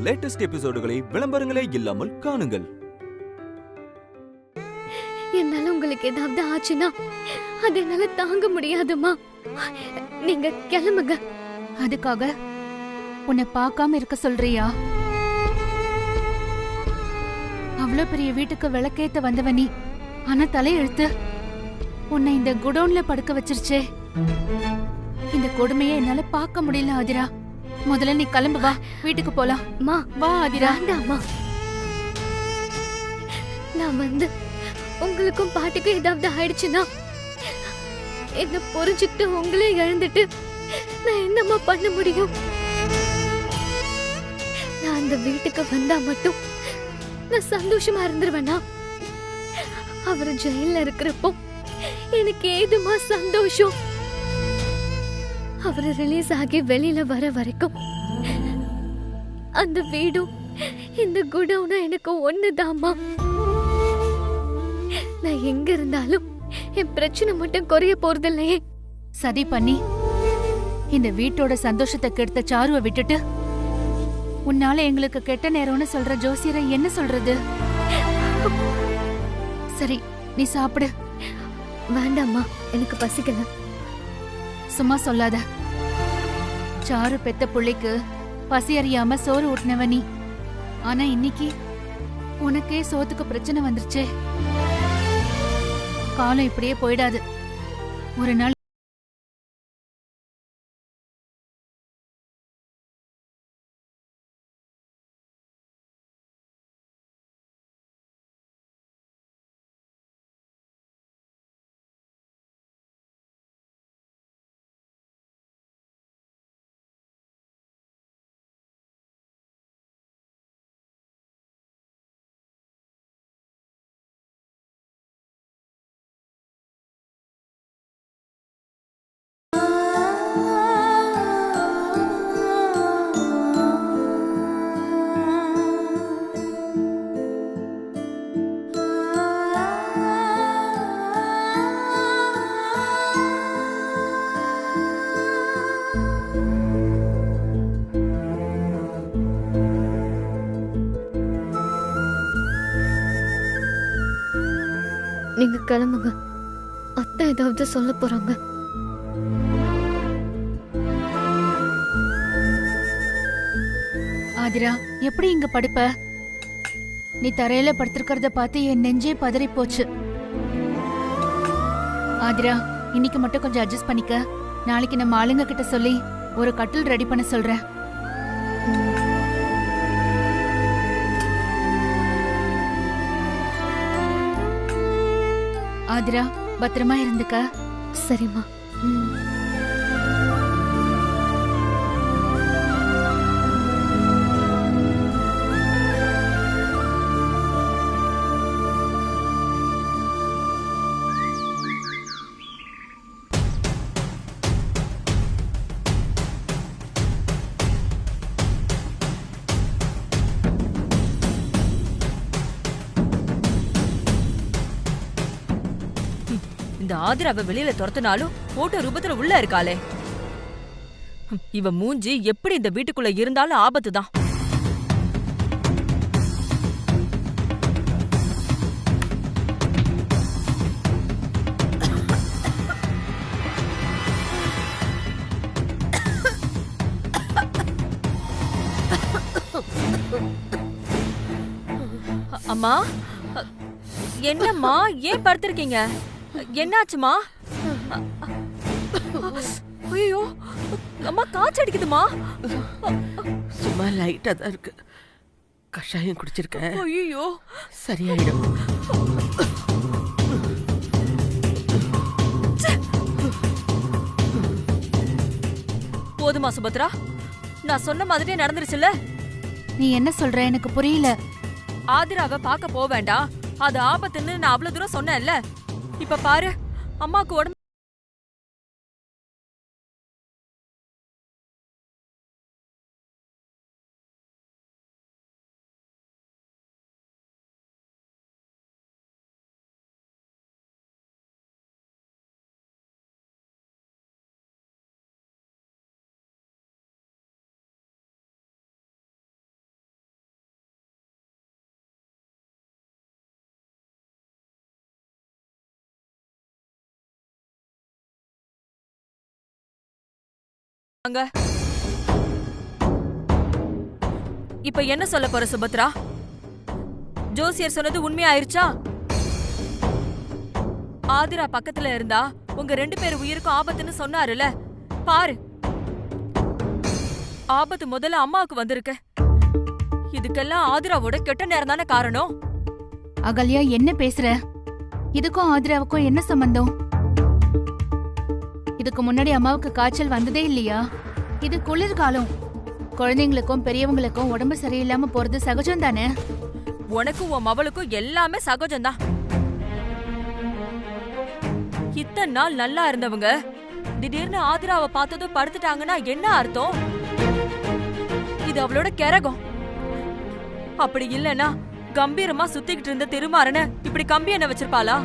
Latest எபிசோடுகளை விளம்பரங்களே இல்லாமல் காணுங்கள். என்னால உங்களுக்கு ஏதாவது ஆச்சுன்னா அது என்னால தாங்க முடியாதுமா. நீங்க கிளம்புங்க. அதுக்காக உன்னை பார்க்காம இருக்க சொல்றியா? அவ்வளவு பெரிய வீட்டுக்கு விளக்கேத்த வந்தவ நீ. ஆனா தலையெழுத்து உன்னை இந்த குடோன்ல படுக்க வச்சிருச்சே. இந்த கொடுமையை என்னால பார்க்க முடியல ஆதிரா. முதல்ல நீ கிளம்பு, வா வீட்டுக்கு போலாம். வா ஆதிரா. வேண்டாமா, நான் வந்து உங்களுக்கும் பாட்டுக்கும் ஏதாவது ஆயிடுச்சுன்னா என்ன புரிஞ்சுக்கிட்டு உங்களே இழந்துட்டு நான் என்னம்மா பண்ண முடியும்? நான் அந்த வீட்டுக்கு வந்தா மட்டும் நான் சந்தோஷமா இருந்துருவேனா? அவரு ஜெயில இருக்கிறப்போ எனக்கு ஏதுமா சந்தோஷம்? அவரு ரிலீஸ் ஆகி வெளியில வர வரைக்கும் அந்த வீடும் இந்த குடவுனா எனக்கு ஒண்ணுதாம்மா. நான் எங்க இருந்தாலும் என் பிரச்சனை மட்டும் குறைய போறது இல்லையே. சதி பண்ணி இந்த வீட்டோட சந்தோஷத்தை கெடுத்த சாருவை விட்டுட்டு உன்னால எங்களுக்கு கெட்ட நேரம்னு சொல்ற ஜோசியரை என்ன சொல்றது? சரி, நீ சாப்பிடு. வேண்டாம்மா, எனக்கு பசிக்கல. சும்மா சொல்லாத. சாரு பெத்த புள்ளைக்கு பசி அறியாம சோறு ஊட்டினவ நீ. ஆனா இன்னைக்கு உனக்கே சோத்துக்கு பிரச்சனை வந்துருச்சே. காலம் இப்படியே போயிடாது. ஒரு நாள் நீங்க கிளம்புங்க. அத்தை ஏதாவது சொல்ல போறாங்க. ஆதிரா, எப்படி இங்க படுப்ப? நீ தரையில படுத்திருக்கிறத பார்த்து என் நெஞ்சே பதறி போச்சு. ஆதிரா, இன்னைக்கு மட்டும் கொஞ்சம் அட்ஜஸ்ட் பண்ணிக்க. நாளைக்கு நம்ம ஆளுங்க கிட்ட சொல்லி ஒரு கட்டில் ரெடி பண்ண சொல்றேன். ஆதிரா, பத்திரமா இருந்துக்க. சரிம்மா. இந்த ஆதிராவை வெளியில துரத்துனாலும் போட்டோ ரூபத்துல உள்ள இருக்காளே. இவ மூஞ்சி எப்படி இந்த வீட்டுக்குள்ள இருந்தாலும் ஆபத்துதான். அம்மா, என்னம்மா ஏன் படுத்திருக்கீங்க? என்னாச்சுமா? ஐயோ அம்மா, காய்ச்சல் அடிக்குதுமா. சும்மா லைட்டா தான் இருக்கு. கஷாயம் குடிச்சிருக்கேன். ஐயோ, சரியாயிடும். போதுமா சுபத்ரா? நான் சொன்ன மாதிரியே நடந்துருச்சுல்ல? நீ என்ன சொல்ற? எனக்கு புரியல. ஆதிராவை பார்க்க போக வேண்டாம், அது ஆபத்துன்னு நான் அவ்வளவு தூரம் சொன்னேன்ல. இப்ப பாரு, அம்மாக்கு உடம்பு அங்க இப்ப என்ன சொல்ல போற சுபத்ரா? ஜோசியர் சொன்னது உண்மையாயிருச்சா? ஆதிரா பக்கத்துல இருந்தா உங்க 2 பேர் உயிருக்கும் ஆபத்துன்னு சொன்னாருல, பாரு ஆபத்து முதல்ல அம்மாவுக்கு வந்திருக்கு. இதுக்கெல்லாம் ஆதிராவோட கெட்ட நேரம் தானே காரணம். அகல்யா என்ன பேசுற? இதுக்கும் ஆதிராவுக்கும் என்ன சம்பந்தம்? இதுக்கு முன்னாடி அம்மாவுக்கு காய்ச்சல் வந்ததே இல்லையா? இது குளிர்காலம். குழந்தைங்களுக்கும் பெரியவங்களுக்கும் உடம்பு சரியில்லாம போறது சகஜம் தானே. உனக்கும் உன் மவளுக்கும் எல்லாமே சகஜம்தான். இத்தனை நாள் நல்லா இருந்தவங்க திடீர்னு ஆதிராவை பார்த்ததும் படுத்துட்டாங்கன்னா என்ன அர்த்தம்? இது அவளோட கரகம். அப்படி இல்லனா கம்பீரமா சுத்திக்கிட்டு இருந்த திருமாறன இப்படி கம்பி என்ன வச்சிருப்பாளா?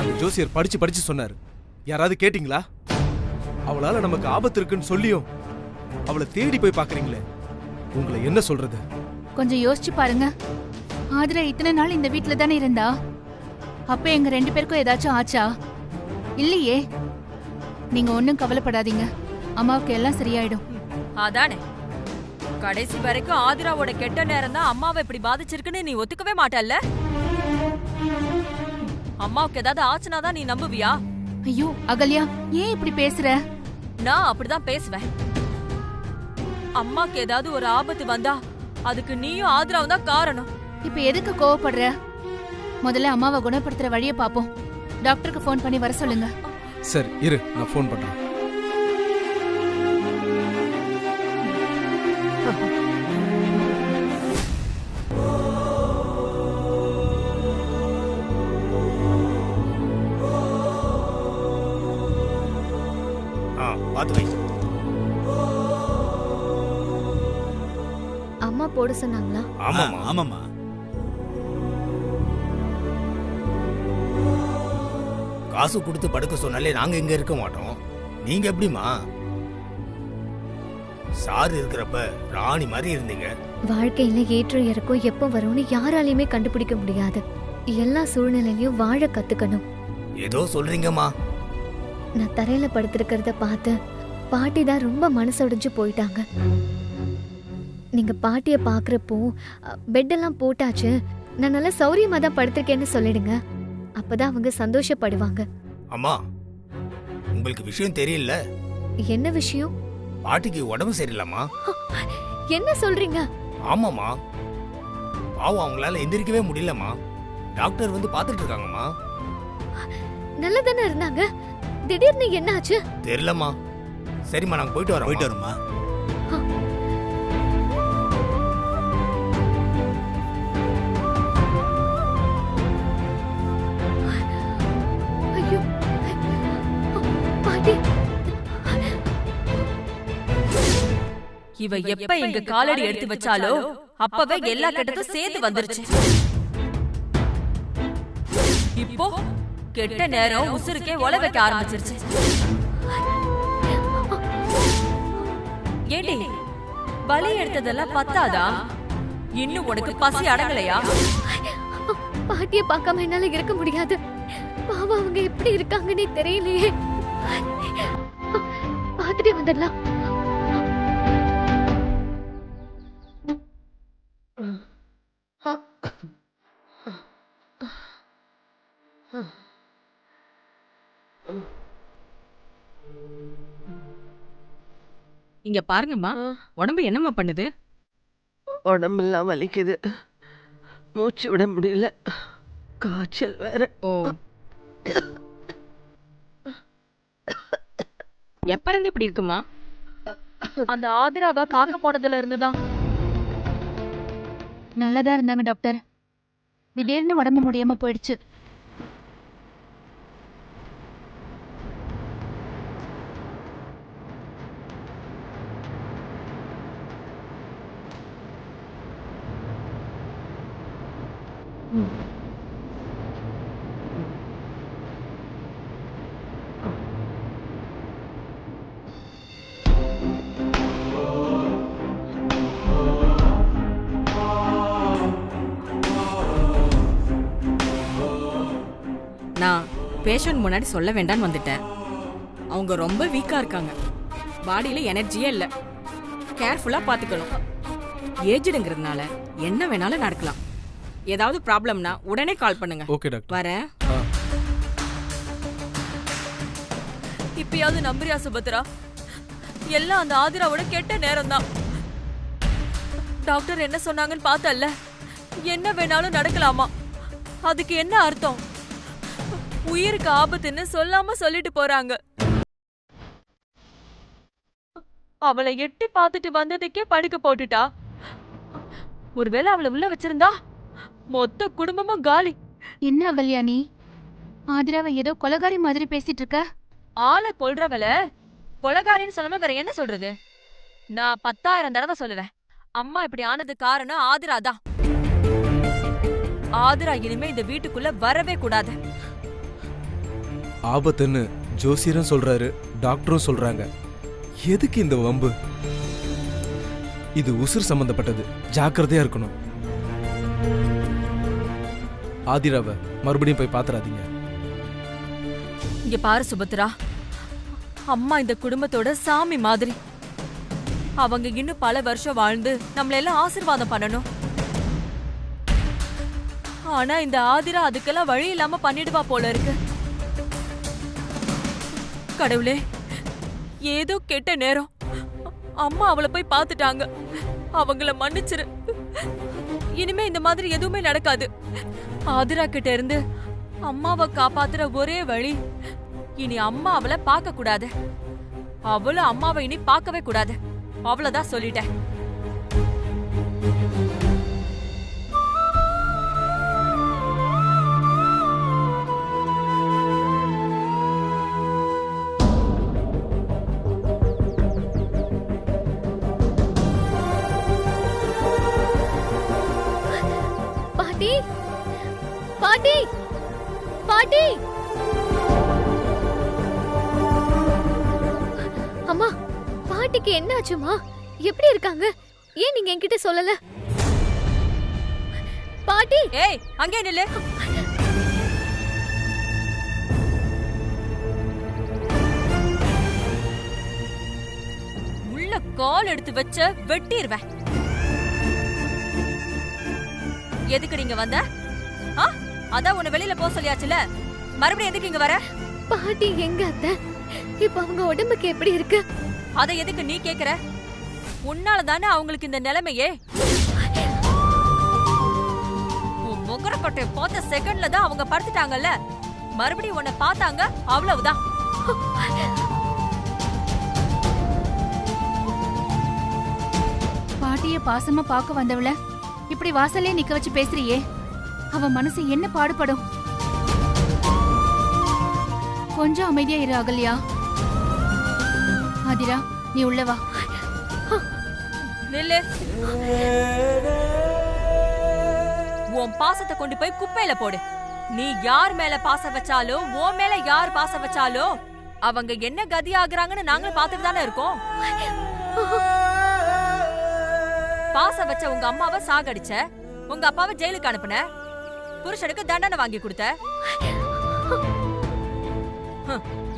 அந்த ஜோசியர் படிச்சு சொன்னாரு. யாராவது கேட்டீங்களா? அவளால நமக்கு ஆபத்து இருக்குன்னு சொல்லியும் அவளை தேடி போய் பாக்குறீங்களே, உங்களை என்ன சொல்றது? கொஞ்சம் யோசிச்சு பாருங்க. ஆதிரா இத்தனை நாள் இந்த வீட்ல தானே இருந்தா. அப்ப எங்க 2 பேருக்கும் ஏதாச்சும் ஆச்சா? இல்லையே. நீங்க ஒண்ணும் கவலைப்படாதீங்க, அம்மாவுக்கு எல்லாம் சரியாயிடும். அதானே, கடைசி வரைக்கும் ஆதிராவோட கெட்ட நேரம் தான் அம்மாவை இப்படி பாதிச்சிருக்குன்னு நீ ஒத்துக்கவே மாட்டல்ல? அம்மாவுக்கு ஏதாவது ஆச்சுனா தான் நீ நம்புவியா? ஐயோ அகல்யா, ஏன் இப்படி பேசுற? நான் அப்படிதான் பேசுவேன். அம்மாக்கு ஏதாவது ஒரு ஆபத்து வந்தா அதுக்கு நீயும் ஆதிராவும் தான் காரணம். இப்ப எதுக்கு கோவப்படுற? முதல்ல அம்மாவை குணப்படுத்துற வழியை பாப்போம். டாக்டருக்கு ஃபோன் பண்ணி வர சொல்லுங்க. சரி இரு, நான் ஃபோன் பண்றேன். அம்மா போட சொன்னாங்களா? ஆமாமா. காசு கொடுத்து படுக்க சொன்னாலே நாங்க இங்க இருக்க மாட்டோம். நீங்க எப்படிமா? சார் இருக்கிறப்ப ராணி மாதிரி இருந்தீங்க. வாழ்க்கையில ஏற்றம் இறக்கம் எப்ப வரும்னு யாராலையுமே கண்டுபிடிக்க முடியாது. எல்லா சூழ்நிலையிலயும் வாழ கத்துக்கணும். ஏதோ சொல்றீங்கம்மா. நான் தரையில படுத்திருக்கிறத பார்த்து பாட்டி தான் ரொம்ப மனசொடைஞ்சு போயிட்டாங்க. நீங்க பாட்டிய பாக்குறப்போ பெட்டெல்லாம் போட்டாச்சு, நான் நல்லா சௌரியமா தான் படுத்திருக்கேன்னு சொல்லிடுங்க. அப்பதான் அவங்க சந்தோஷப்படுவாங்க. அம்மா, உங்களுக்கு விஷயம் தெரியல. என்ன விஷயம்? பாட்டிக்கு உடம்பு சரியில்லம்மா. என்ன சொல்றீங்க? ஆமாம்மா, பாவம் அவங்களால எந்திரிக்கவே முடியலம்மா. டாக்டர் வந்து பாத்துட்டு இருக்காங்கம்மா. நல்லா தானே இருந்தாங்க, திடீர்னு என்ன ஆச்சு? தெரியலம்மா. சரிம்மா, நாங்க போயிட்டு வரோம்மா. ஐயோ பாட்டி, இவ எப்ப எங்க காலடி எடுத்து வச்சாலோ அப்பவே எல்லா கெட்டதும் சேர்த்து வந்துருச்சு. இப்போ கெட்ட நேரம் உசுருக்கே ஒல வைக்க ஆரம்பிச்சிருச்சு. ஏடி, பலி எடுத்ததெல்லாம் பத்தாதா? இன்னும் உனக்கு பசி அடங்கலையா? பாட்டிய பார்க்காம என்னால இருக்க முடியாது. பாவம், அவங்க எப்படி இருக்காங்கன்னே தெரியலையே. பாத்துட்டே வந்துடலாம். இங்க பாருங்கம்மா, உடம்பு என்னம்மா பண்ணுது? உடம்பெல்லாம் வலிக்குது, மூச்சு விட முடியல, காய்ச்சல் வேற. ஓ, எப்ப இருந்து இப்படி இருக்குமா? அந்த ஆதிராவை பார்க்க போனதுல இருந்துதான். நல்லதா இருந்தாங்க டாக்டர், திடீர்னு உடம்பு முடியாம போயிடுச்சு. நான் பேஷண்ட் முன்னாடி சொல்ல வேண்டாம்னு வந்துட்டேன். அவங்க ரொம்ப வீக்கா இருக்காங்க. பாடியில எனர்ஜியே இல்ல. கேர்ஃபுல்லா பாத்துக்கணும். ஏஜ்டுங்கிறதுனால என்ன வேணாலும் நடக்கலாம். ஏதாவது ப்ராப்ளம்னா உடனே கால் பண்ணுங்க. Okay doctor. வரேன். இப்பயாவது நம்புறியா சுபத்ரா? எல்லாம் அந்த ஆதிராவோட கெட்ட நேரம் தான். டாக்டர் என்ன சொன்னாங்கன்னு பார்த்தல்ல, என்ன வேணாலும் நடக்கலாமா? அதுக்கு என்ன அர்த்தம்? உயிருக்கு ஆபத்துன்னு சொல்லாம சொல்லிட்டு போறாங்க. அவளை எட்டி பார்த்துட்டு வந்ததுக்கே படுக்க போட்டுட்டா. ஒருவேளை அவளை உள்ள வச்சிருந்தா மொத்த குடும்பமும் காலி. என்ன அகல்யா நீ ஆதிராவை ஏதோ கொலகாரி மாதிரி பேசிட்டு இருக்க? ஆளை கொல்றவள கொலகாரின்னு சொல்லாம வேற என்ன சொல்றது? நான் 10,000 தடவை சொல்லுவேன், அம்மா இப்படி ஆனது காரணம் ஆதிரா தான். ஆதிரா இனிமே இந்த வீட்டுக்குள்ள வரவே கூடாது. ஆபத்துன்னு ஜோசியரும் சொல்றாரு, டாக்டரும் சொல்றாங்க. எதுக்கு இந்த வம்பு? இது உசுர் சம்பந்தப்பட்டது, ஜாக்கிரதையா இருக்கணும். ஆதிராவை மறுபடியும் போய் பாத்துறாதீங்க. இங்க பாரு சுபத்ரா, அம்மா இந்த குடும்பத்தோட சாமி மாதிரி. அவங்க இன்னும் பல வருஷம் வாழ்ந்து நம்மள எல்லாம் ஆசீர்வாதம் பண்ணணும். ஆனா இந்த ஆதிரா அதுக்கெல்லாம் வழி இல்லாம பண்ணிடுவா போல இருக்கு. கடவுளே, ஏதோ கெட்ட நேரம். அம்மா அவளை போய் பார்த்துட்டாங்க. அவங்கள மன்னிச்சிரு. இனிமே இந்த மாதிரி எதுவுமே நடக்காது. ஆதிரா கிட்ட இருந்து அம்மாவை காப்பாத்துற ஒரே வழி, இனி அம்மா அவளை பார்க்க கூடாது. அவளும் அம்மாவை இனி பார்க்கவே கூடாது. அவ்வளவுதான் சொல்லிட்டேன். பாட்டி, பாட்டி, பாட்டி. அம்மா, பாட்டிக்கு என்ன ஆச்சுமா? எப்படி இருக்காங்க? ஏன் நீங்க என்கிட்ட சொல்லல? பாட்டி. ஏய், அங்கே நில்லு. உள்ள கால் எடுத்து வச்ச வெட்டிடுவேன். எதுக்கு நீங்க வந்த? அதான் உன்னை வெளியில போக சொல்லியாச்சுல, மறுபடியும் எதுக்கு இங்க வர? பாட்டி எங்க அத்தை? இப்ப அவங்க உடம்புக்கு எப்படி இருக்கு? அதை எதுக்கு நீ கேக்குற? உன்னால தானே அவங்களுக்கு இந்த நிலைமையே. உன் முகரக்கொட்டையை பார்த்த செகண்ட்ல தான் அவங்க படுத்துட்டாங்கல்ல. மறுபடியும் உன்னை பார்த்தாங்க, அவ்வளவுதான். பாட்டிய பாசமா பார்க்க வந்தவள இப்படி வாசலே நிக்க வச்சு பேசுறியே, அவ மனசு என்ன பாடுபடும்? கொஞ்சம் அமைதியா இரு அகல்யா. ஆதிரா, நீ உள்ள வா. நில்லு. உன் பாசத்தை கொண்டு போய் குப்பையில போடு. நீ யார் மேல பாசம் வச்சாலும், உன் மேல யார் பாசம் வச்சாலும் அவங்க என்ன கதி ஆகுறாங்கன்னு நாங்களும் பாத்துட்டு தானே இருக்கோம். பாசம் வச்ச உங்க அம்மாவை சாகடிச்ச, உங்க அப்பாவை ஜெயிலுக்கு அனுப்புன, புருஷனுக்கு தண்டனை வாங்கி கொடுத்த.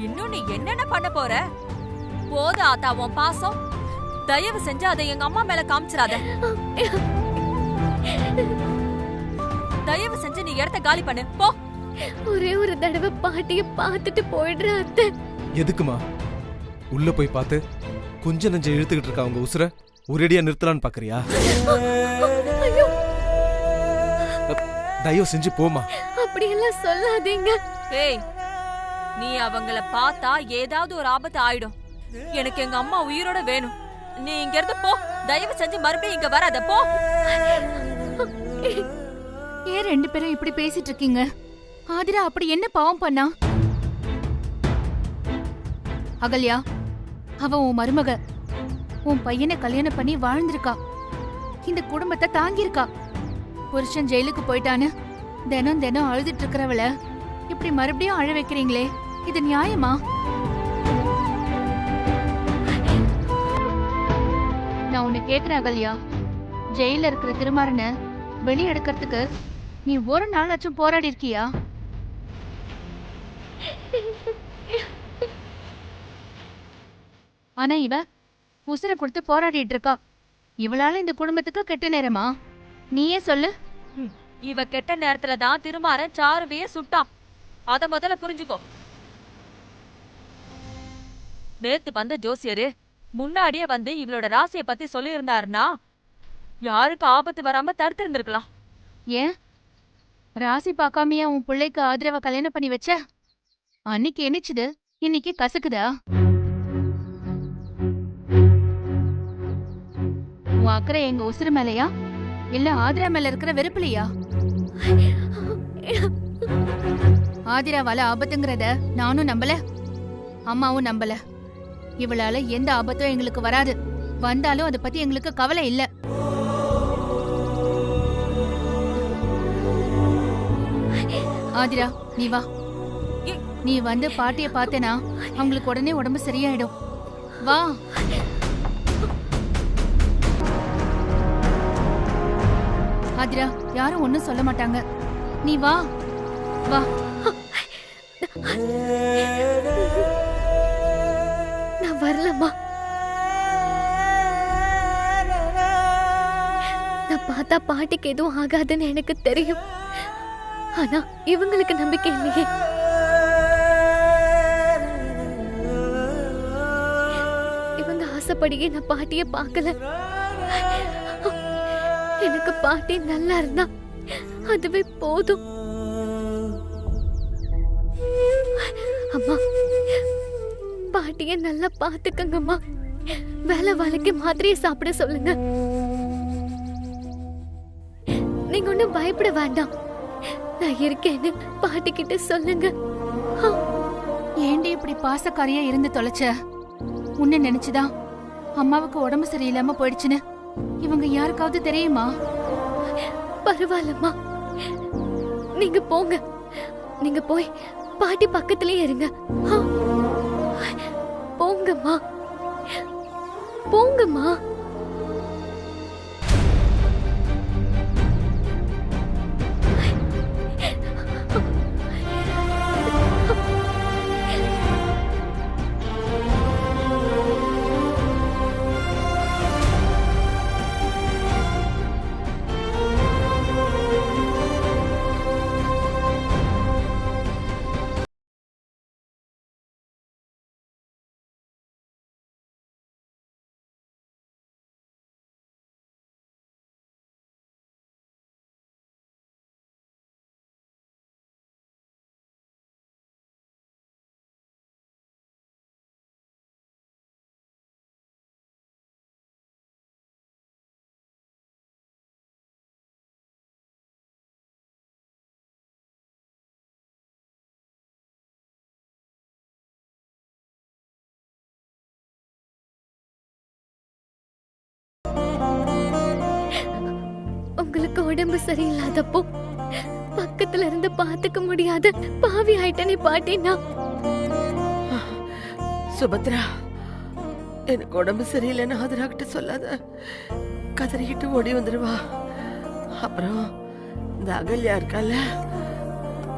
இன்னும் நீ என்னென்ன பண்ண போற? போது ஆத்தா உன் பாசம். தயவு செஞ்சு அதை எங்க அம்மா மேல காமிச்சிராத. தயவு செஞ்சு நீ இடத்த காலி பண்ணு, போ. ஒரே ஒரு தடவை பாட்டிய பார்த்துட்டு போயிடுற அத்தை. எதுக்குமா? உள்ள போய் பார்த்து கொஞ்ச நெஞ்ச இழுத்துக்கிட்டு இருக்க அவங்க உசுர ஒரேடியா நிறுத்தலான்னு பாக்குறியா? தயவு செஞ்சு போமா. அப்படியெல்லாம் சொல்லாதீங்க. ஏய், நீ அவங்கள பார்த்தா ஏதாவது ஒரு ஆபத்து ஆயிடும். எனக்கு எங்க அம்மா உயிரோட வேணும். நீ இங்க இருந்து போ. தயவு செஞ்சு மறுபடியும் இங்க வராத, போ. ஏன் ரெண்டு பேரும் இப்படி பேசிட்டு இருக்கீங்க? ஆதிரா அப்படி என்ன பாவம் பண்ணா? அகல்யா, அவ உன் மருமக. உன் பையனை கல்யாணம் பண்ணி வாழ்ந்திருக்கா. இந்த குடும்பத்தை தாங்கியிருக்கா. புருஷன் ஜெயிலுக்கு போயிட்டான்னு தினம் தினம் அழுதுட்டு இருக்கிறவள இப்படி மறுபடியும் அழ வைக்கிறீங்களே, இது நியாயமா? நான் உன்னை கேக்குறேன் அகல்யா, ஜெயில இருக்கிற திருமாறனை வெளியே எடுக்கிறதுக்கு நீ ஒரு நாளாச்சும் போராடி இருக்கியா? ஆனா இவ உசுரை கொடுத்து போராடிட்டு இருக்கா. இவளால இந்த குடும்பத்துக்கு கெட்ட நேரமா? நீயே சொல்லு. இவ கெட்ட நேரத்துல தான் திருமாறன் சாருவையே சுட்டான். அத முதல்ல புரிஞ்சுக்கோ. நேத்து வந்த ஜோசியரு முன்னாடியே வந்து இவளோட ராசிய பத்தி சொல்லி இருந்தாருன்னா யாருக்கு ஆபத்து வராம தடுத்து இருந்திருக்கலாம். ஏன் ராசி பார்க்காமையா உன் பிள்ளைக்கு ஆதரவா கல்யாணம் பண்ணி வச்ச? அன்னைக்கு என்னச்சுது, இன்னைக்கு கசக்குதா? உன் அக்கறை எங்க உசுறு மேலையா இல்ல ஆதிரா மேல இருக்கிற வெறுப்புலையா? ஆதிராவால ஆபத்துங்கிறத நானும் நம்பல, அம்மாவும் நம்பல. இவளால எந்த ஆபத்தும் எங்களுக்கு வராது. வந்தாலும் அதை பத்தி எங்களுக்கு கவலை இல்ல. ஆதிரா நீ வா. நீ வந்து பாட்டிய பார்த்தேனா அவங்களுக்கு உடனே உடம்பு சரியாயிடும். வா. ஆதிரா யாரும் ஒண்ணும் சொல்ல மாட்டாங்க. நீ வா வா. நான் வரலம்மா. நான் பார்த்தா பாட்டிக்கு எதுவும் ஆகாதுன்னு எனக்கு தெரியும். ஆனா இவங்களுக்கு நம்பிக்கை இல்லையே. இவங்க ஆசைப்படியே நான் பாட்டிய பார்க்கல. எனக்கு பாட்டி நல்லா இருந்தா அதுவே போதும். அம்மா பாட்டிய நல்லா பாத்துக்கங்கம்மா. வேலை வேலைக்கு மாத்திரையை சாப்பிட சொல்லுங்க. நீங்க ஒண்ணும் பயப்பட வேண்டாம். நான் இருக்கேன்னு பாட்டி கிட்ட சொல்லுங்க. ஏண்டி இப்படி பாசக்காரியா இருந்து தொலைச்ச? உன்ன நினைச்சுதான் அம்மாவுக்கு உடம்பு சரியில்லாம போயிடுச்சுன்னு இவங்க யாருக்காவது தெரியுமா? பரவாயில்லம்மா, நீங்க போங்க. நீங்க போய் பாட்டி பக்கத்திலேயே இருங்க. போங்கம்மா போங்கம்மா. உங்களுக்கு உடம்பு சரியில்லாதப்போ பக்கத்துல இருந்து பாத்துக்க முடியாத பாவி ஆயிட்டனே பாட்டினா. சுபத்ரா, எனக்கு உடம்பு சரியில்லைன்னு ஆதிரா கிட்ட சொல்லாத. கதறிக்கிட்டு ஓடி வந்துடுவா. அப்புறம் இந்த அகல்யா இருக்கால,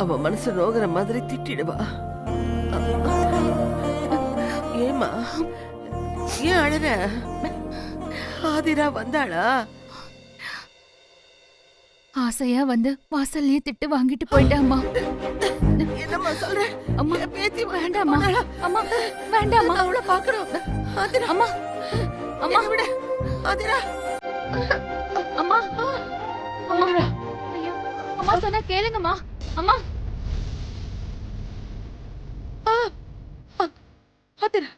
அவ மனசு நோகிற மாதிரி திட்டிடுவா. ஏமா ஏன் அழற? ஆதிரா வந்தாளா? ஆசையா வந்து வாசல்லயே திட்டு வாங்கிட்டு போயிட்டாமா. என்னம்மா சொல்ற? அம்மா பேத்தி வேண்டாமா. அம்மா வேண்டாமா. அவளை பார்க்கணும். ஆதிரா, அம்மா அம்மா விட. ஆதிரா, அம்மா அம்மா. ஐயோ அம்மா சொன்னா கேளுங்கம்மா. அம்மா ஆதிரா.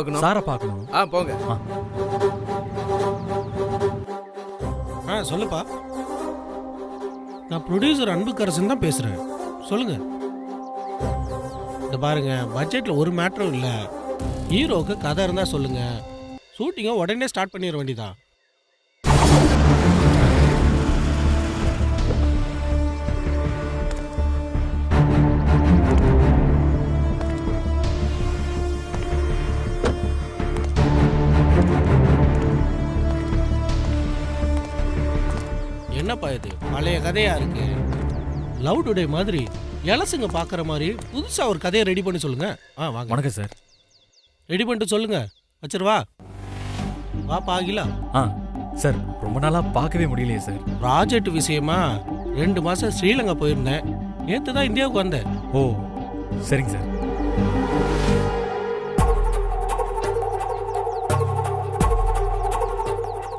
பார்க்கணும்? சாரை பார்க்கணும். போங்க. சொல்லுப்பா. நான் ப்ரொடியூசர் அன்புக்கரசன் தான் பேசுறேன். சொல்லுங்க. இந்த பாருங்க, பட்ஜெட்ல ஒரு மேட்டரும் இல்ல. ஹீரோக்கு கதை இருந்தா சொல்லுங்க, ஷூட்டிங்கை உடனே ஸ்டார்ட் பண்ணிட வேண்டியதான். என்னப்பா இது பழைய கதையா இருக்கு? லவ் டுடே மாதிரி எலசுங்க பாக்குற மாதிரி புதுசா ஒரு கதையை ரெடி பண்ணி சொல்லுங்க. வாங்க. வணக்கம் சார். ரெடி பண்ணிட்டு சொல்லுங்க. வச்சிருவா. வாப்பா ஆகிலா. சார் ரொம்ப நாளா பார்க்கவே முடியலையே சார். ப்ராஜெக்ட் விஷயமா 2 மாசம் ஸ்ரீலங்கா போயிருந்தேன். நேத்து தான் இந்தியாவுக்கு வந்தேன். ஓ சரிங்க சார்.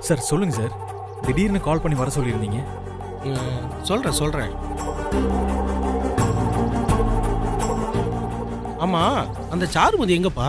சார் சொல்லுங்க சார், திடீர்னு கால் பண்ணி வர சொல்லியிருந்தீங்க. சொல்றேன். ஆமா, அந்த சாருமதி எங்கப்பா?